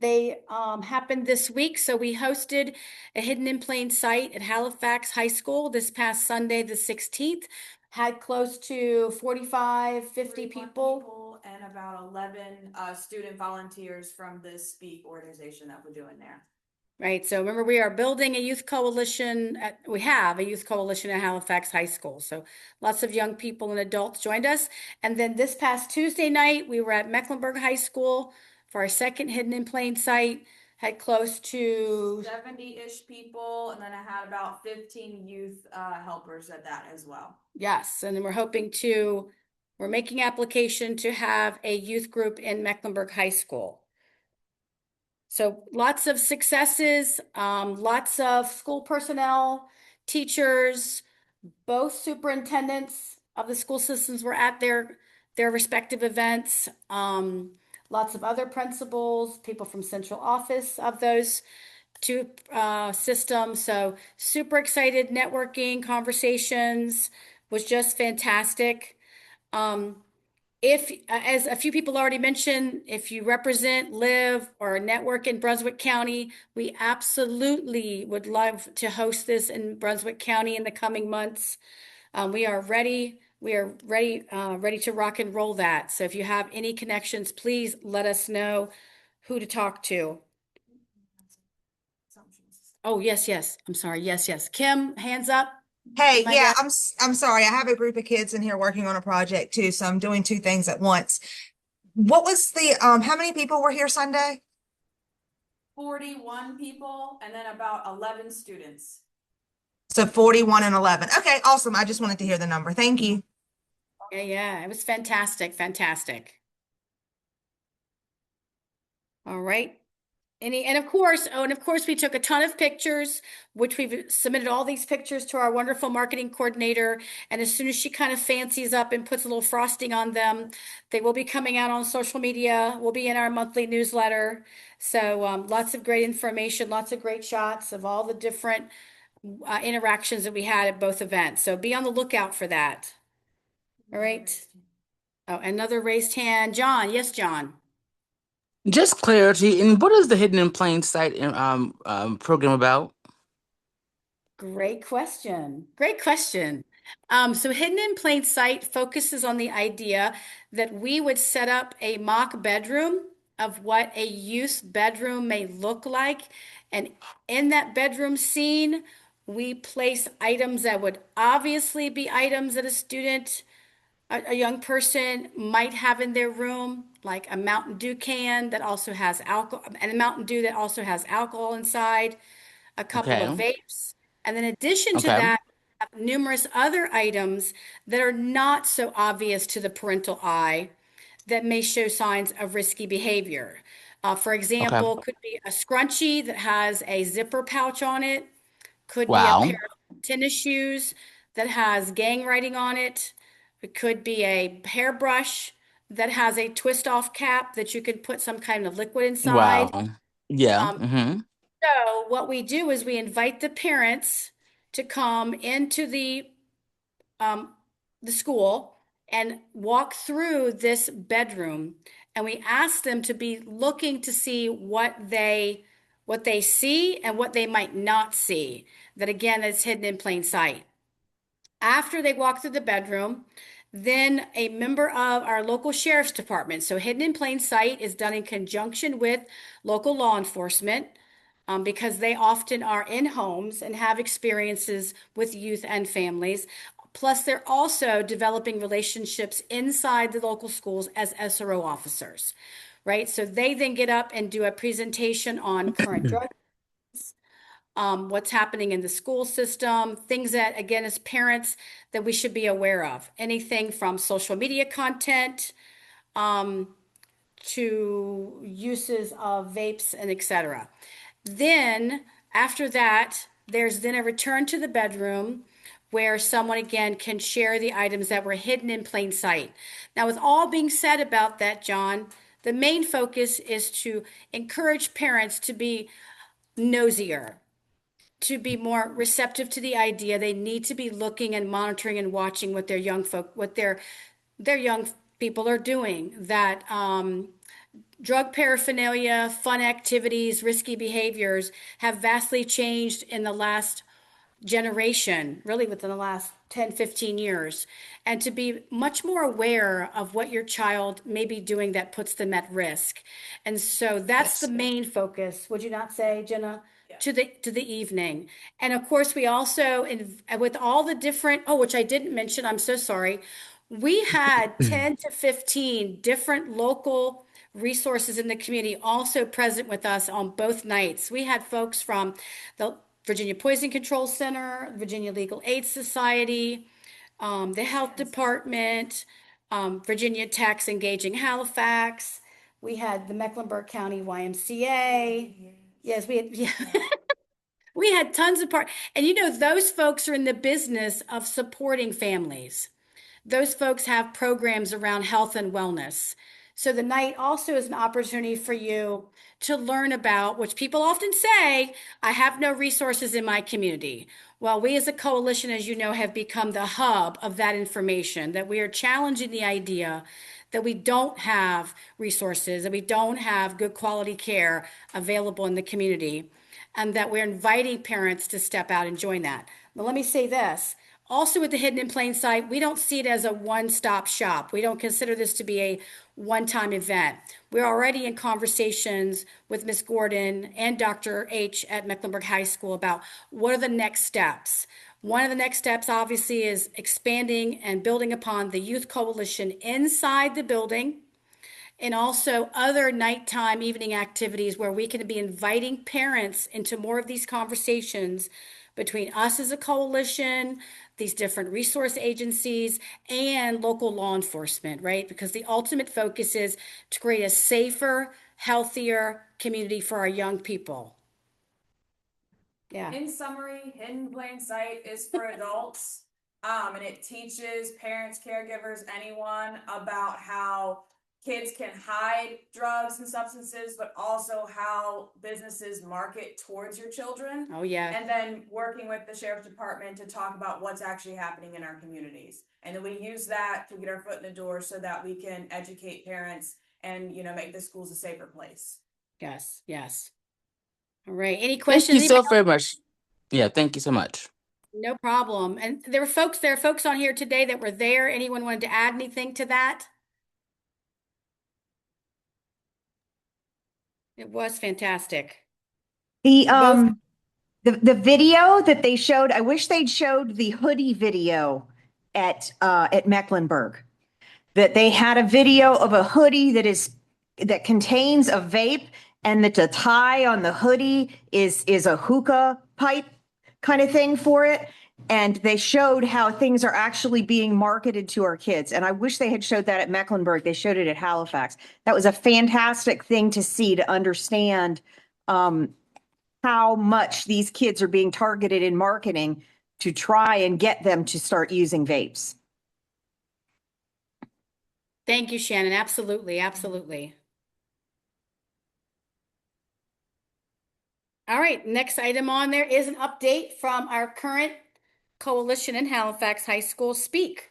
Speaker 1: They happened this week. So we hosted a Hidden in Plain Sight at Halifax High School this past Sunday, the 16th. Had close to 45, 50 people.
Speaker 11: And about 11 student volunteers from the SPEAK organization that we're doing there.
Speaker 1: Right. So remember, we are building a youth coalition. We have a youth coalition at Halifax High School. So lots of young people and adults joined us. And then this past Tuesday night, we were at Mecklenburg High School for our second Hidden in Plain Sight. Had close to
Speaker 11: 70-ish people, and then I had about 15 youth helpers at that as well.
Speaker 1: Yes, and then we're making application to have a youth group in Mecklenburg High School. So lots of successes, lots of school personnel, teachers, both superintendents of the school systems were at their respective events. Lots of other principals, people from central office of those two systems. So super excited, networking, conversations was just fantastic. If, as a few people already mentioned, if you represent, live, or network in Brunswick County, we absolutely would love to host this in Brunswick County in the coming months. We are ready. We are ready to rock and roll that. So if you have any connections, please let us know who to talk to. Oh, yes. I'm sorry. Yes. Kim, hands up.
Speaker 6: Hey, yeah, I'm sorry. I have a group of kids in here working on a project too, so I'm doing two things at once. What was the how many people were here Sunday?
Speaker 11: 41 people, and then about 11 students.
Speaker 6: So 41 and 11. Okay, awesome. I just wanted to hear the number. Thank you.
Speaker 1: Yeah, it was fantastic. All right. And of course, we took a ton of pictures, which we've submitted all these pictures to our wonderful marketing coordinator. And as soon as she kind of fancies up and puts a little frosting on them, they will be coming out on social media. We'll be in our monthly newsletter. So lots of great information, lots of great shots of all the different interactions that we had at both events. So be on the lookout for that. All right. Oh, another raised hand. John. Yes, John.
Speaker 9: Just clarity, and what is the Hidden in Plain Sight program about?
Speaker 1: Great question. So Hidden in Plain Sight focuses on the idea that we would set up a mock bedroom of what a youth bedroom may look like. And in that bedroom scene, we place items that would obviously be items that a young person might have in their room, like a Mountain Dew can that also has alcohol, and a Mountain Dew that also has alcohol inside, a couple of vapes. And in addition to that, numerous other items that are not so obvious to the parental eye that may show signs of risky behavior. For
Speaker 9: Okay.
Speaker 1: example, could be a scrunchie that has a zipper pouch on it, could be a pair
Speaker 9: Wow.
Speaker 1: of tennis shoes that has gang writing on it. It could be a hairbrush that has a twist off cap that you could put some kind of liquid inside.
Speaker 9: Wow. Yeah.
Speaker 1: Um, so what we do is we invite the parents to come into um, the school and walk through this bedroom, and we ask them to be looking to see what they see and what they might not see. That again, is hidden in plain sight. After they walk through the bedroom, then a member of our local sheriff's department, so hidden in plain sight is done in conjunction with local law enforcement, because they often are in homes and have experiences with youth and families. Plus, they're also developing relationships inside the local schools as SRO officers, right? So they then get up and do a presentation on current drug, what's happening in the school system, things that, again, as parents, that we should be aware of. Anything from social media content to uses of vapes and etc. Then, after that, there's then a return to the bedroom where someone again can share the items that were hidden in plain sight. Now, with all being said about that, John, the main focus is to encourage parents to be nosier, to be more receptive to the idea. They need to be looking and monitoring and watching what their young people are doing. That drug paraphernalia, fun activities, risky behaviors have vastly changed in the last generation, really within the last 10, 15 years, and to be much more aware of what your child may be doing that puts them at risk. And so that's the main focus, would you not say, Jenna? To the evening. And of course, we also, with all the different, oh, which I didn't mention, I'm so sorry. We had 10 to 15 different local resources in the community also present with us on both nights. We had folks from the Virginia Poison Control Center, Virginia Legal Aid Society, the Health Department, Virginia Tax Engaging Halifax. We had the Mecklenburg County YMCA. Yes, we had, yeah. We had tons of and those folks are in the business of supporting families. Those folks have programs around health and wellness. So the night also is an opportunity for you to learn about, which people often say, I have no resources in my community. Well, we as a coalition, as you know, have become the hub of that information, that we are challenging the idea that we don't have resources, that we don't have good quality care available in the community, and that we're inviting parents to step out and join that. But let me say this. Also, with the hidden in plain sight, we don't see it as a one-stop shop. We don't consider this to be a one-time event. We're already in conversations with Ms. Gordon and Dr. H at Mecklenburg High School about what are the next steps. One of the next steps, obviously, is expanding and building upon the youth coalition inside the building, and also other nighttime evening activities where we can be inviting parents into more of these conversations between us as a coalition, these different resource agencies, and local law enforcement, right? Because the ultimate focus is to create a safer, healthier community for our young people. Yeah.
Speaker 11: In summary, hidden plain sight is for adults, and it teaches parents, caregivers, anyone about how kids can hide drugs and substances, but also how businesses market towards your children.
Speaker 1: Oh, yeah.
Speaker 11: And then working with the sheriff's department to talk about what's actually happening in our communities. And then we use that to get our foot in the door so that we can educate parents and, make the schools a safer place.
Speaker 1: Yes, yes. All right. Any
Speaker 9: Thank
Speaker 1: questions?
Speaker 9: you so very much. Yeah, thank you so much.
Speaker 1: No problem. And there are folks on here today that were there. Anyone wanted to add anything to that? It was fantastic.
Speaker 12: The video that they showed, I wish they'd showed the hoodie video at Mecklenburg. That they had a video of a hoodie that contains a vape, and that the tie on the hoodie is a hookah pipe kind of thing for it. And they showed how things are actually being marketed to our kids. And I wish they had showed that at Mecklenburg. They showed it at Halifax. That was a fantastic thing to see, to understand how much these kids are being targeted in marketing to try and get them to start using vapes.
Speaker 1: Thank you, Shannon. Absolutely, absolutely. All right, next item on there is an update from our current coalition in Halifax High School, Speak.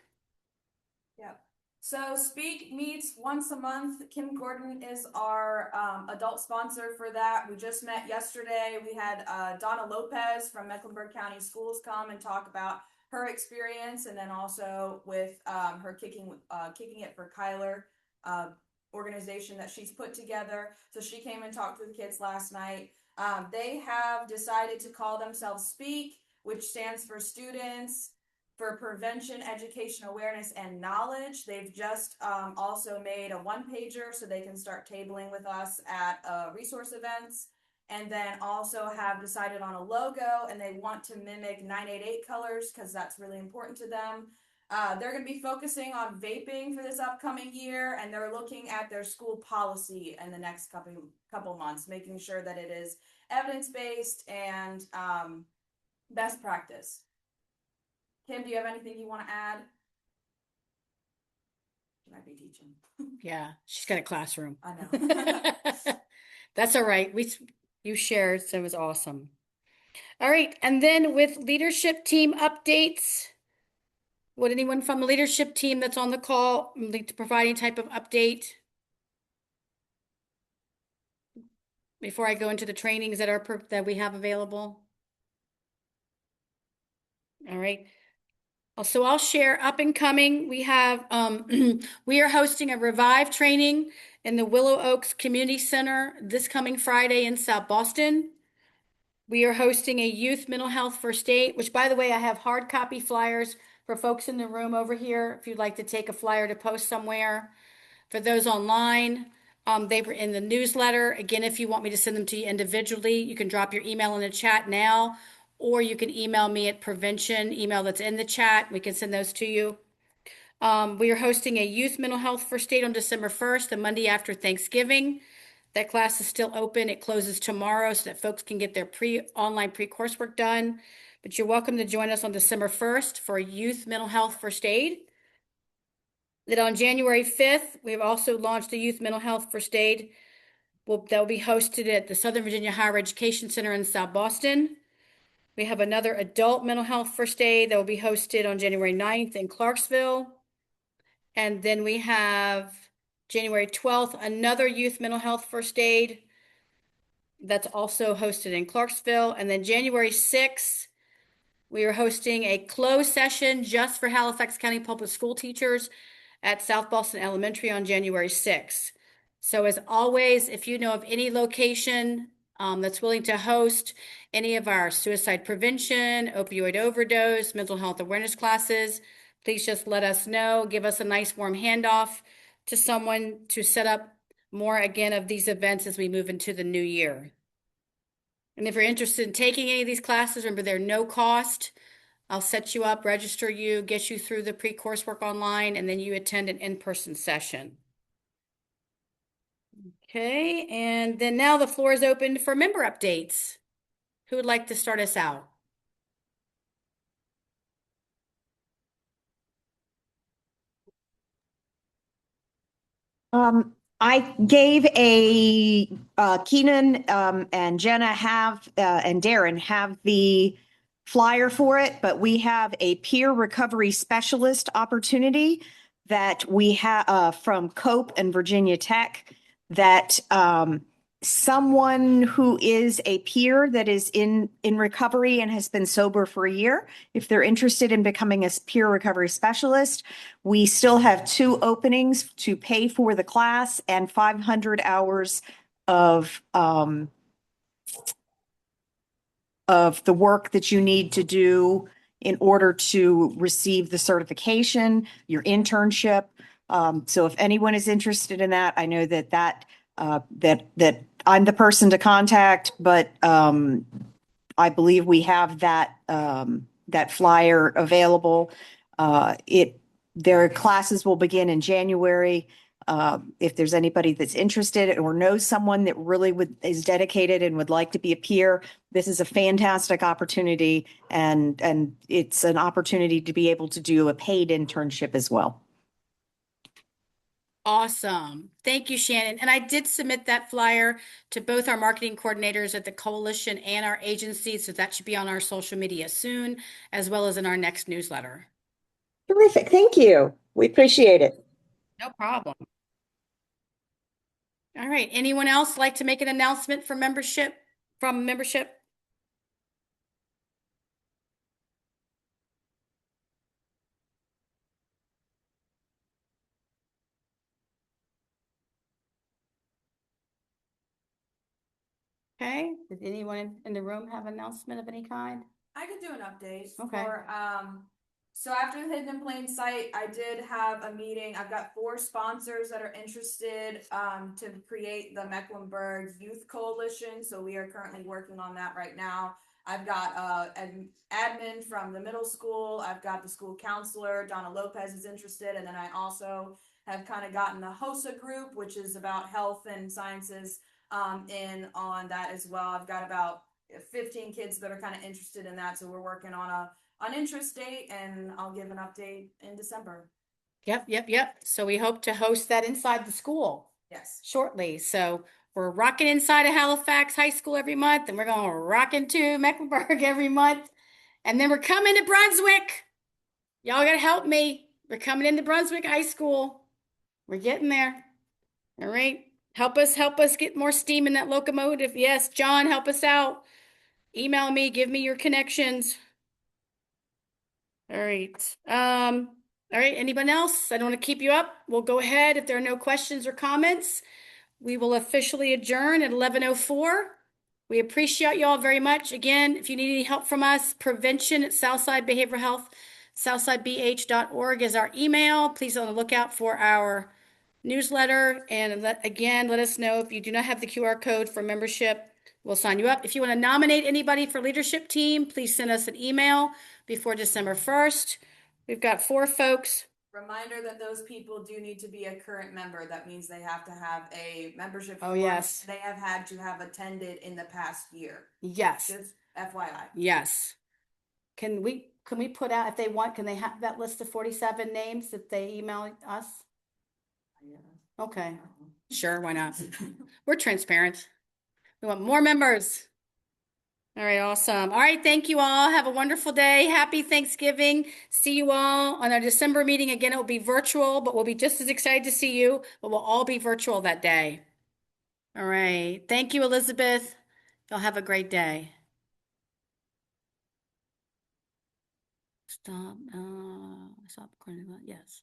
Speaker 11: Yep. So Speak meets once a month. Kim Gordon is our adult sponsor for that. We just met yesterday. We had Donna Lopez from Mecklenburg County Schools come and talk about her experience, and then also with her kicking it for Kyler organization that she's put together. So she came and talked to the kids last night. They have decided to call themselves Speak, which stands for Students for Prevention, Education, Awareness, and Knowledge. They've just also made a one-pager so they can start tabling with us at resource events, and then also have decided on a logo, and they want to mimic 988 colors because that's really important to them. They're going to be focusing on vaping for this upcoming year, and they're looking at their school policy in the next couple months, making sure that it is evidence-based and best practice. Kim, do you have anything you want to add? She might be teaching.
Speaker 1: Yeah, she's got a classroom.
Speaker 11: I know.
Speaker 1: That's all right. You shared, so it was awesome. All right, and then with leadership team updates, would anyone from the leadership team that's on the call like to provide any type of update before I go into the trainings that we have available? All right. So I'll share up and coming. We have we are hosting a Revive training in the Willow Oaks Community Center this coming Friday in South Boston. We are hosting a youth mental health first aid, which by the way, I have hard copy flyers for folks in the room over here. If you'd like to take a flyer to post somewhere. For those online, they were in the newsletter. Again, if you want me to send them to you individually, you can drop your email in the chat now, or you can email me at prevention email that's in the chat. We can send those to you. We are hosting a youth mental health first aid on December 1st, the Monday after Thanksgiving. That class is still open. It closes tomorrow so that folks can get their online pre-coursework done. But you're welcome to join us on December 1st for youth mental health first aid. Then on January 5th, we've also launched a youth mental health first aid. That will be hosted at the Southern Virginia Higher Education Center in South Boston. We have another adult mental health first aid that will be hosted on January 9th in Clarksville. And then we have January 12th, another youth mental health first aid that's also hosted in Clarksville. And then January 6th, we are hosting a closed session just for Halifax County Public School teachers at South Boston Elementary on January 6th. So as always, if you know of any location that's willing to host any of our suicide prevention, opioid overdose, mental health awareness classes, please just let us know. Give us a nice warm handoff to someone to set up more again of these events as we move into the new year. And if you're interested in taking any of these classes, remember they're no cost. I'll set you up, register you, get you through the pre-coursework online, and then you attend an in-person session. Okay, and then now the floor is open for member updates. Who would like to start us out?
Speaker 12: I gave Kenan and Jenna and Darren have the flyer for it, but we have a peer recovery specialist opportunity that we have from COPE and Virginia Tech that someone who is a peer that is in recovery and has been sober for a year, if they're interested in becoming a peer recovery specialist, we still have 2 openings to pay for the class and 500 hours of the work that you need to do in order to receive the certification, your internship. So if anyone is interested in that, I know that I'm the person to contact, but I believe we have that that flyer available. Their classes will begin in January. If there's anybody that's interested or knows someone that really is dedicated and would like to be a peer, this is a fantastic opportunity, and it's an opportunity to be able to do a paid internship as well.
Speaker 1: Awesome. Thank you, Shannon. And I did submit that flyer to both our marketing coordinators at the coalition and our agency, so that should be on our social media soon, as well as in our next newsletter.
Speaker 12: Terrific. Thank you. We appreciate it.
Speaker 1: No problem. All right. Anyone else like to make an announcement for membership? Okay. Did anyone in the room have an announcement of any kind?
Speaker 11: I can do an update
Speaker 1: Okay.
Speaker 11: for so after the Hidden in Plain Sight, I did have a meeting. I've got 4 sponsors that are interested to create the Mecklenburg Youth Coalition. So we are currently working on that right now. I've got an admin from the middle school. I've got the school counselor, Donna Lopez, is interested. And then I also have kind of gotten the HOSA group, which is about health and sciences, in on that as well. I've got about 15 kids that are kind of interested in that. So we're working on an interest date, and I'll give an update in December.
Speaker 1: Yep. So we hope to host that inside the school.
Speaker 11: Yes.
Speaker 1: Shortly. So we're rocking inside of Halifax High School every month, and we're going to rock into Mecklenburg every month. And then we're coming to Brunswick. Y'all got to help me. We're coming into Brunswick High School. We're getting there. All right. Help us get more steam in that locomotive. Yes, John, help us out. Email me, give me your connections. All right. All right. Anyone else? I don't want to keep you up. We'll go ahead. If there are no questions or comments, we will officially adjourn at 11:04. We appreciate you all very much. Again, if you need any help from us, prevention at Southside Behavioral Health, southsidebh.org is our email. Please be on the lookout for our newsletter. And let us know if you do not have the QR code for membership. We'll sign you up. If you want to nominate anybody for leadership team, please send us an email before December 1st. We've got 4 folks.
Speaker 11: Reminder that those people do need to be a current member. That means they have to have a membership
Speaker 1: Oh,
Speaker 11: form.
Speaker 1: yes.
Speaker 11: They have had to have attended in the past year.
Speaker 1: Yes.
Speaker 11: Just FYI.
Speaker 1: Yes. Can we put out, if they want, can they have that list of 47 names that they email us? Okay. Sure, why not? We're transparent. We want more members. All right, awesome. All right, thank you all. Have a wonderful day. Happy Thanksgiving. See you all on our December meeting. Again, it will be virtual, but we'll be just as excited to see you, but we'll all be virtual that day. All right. Thank you, Elizabeth. Y'all have a great day. Stop. Stop recording. Yes.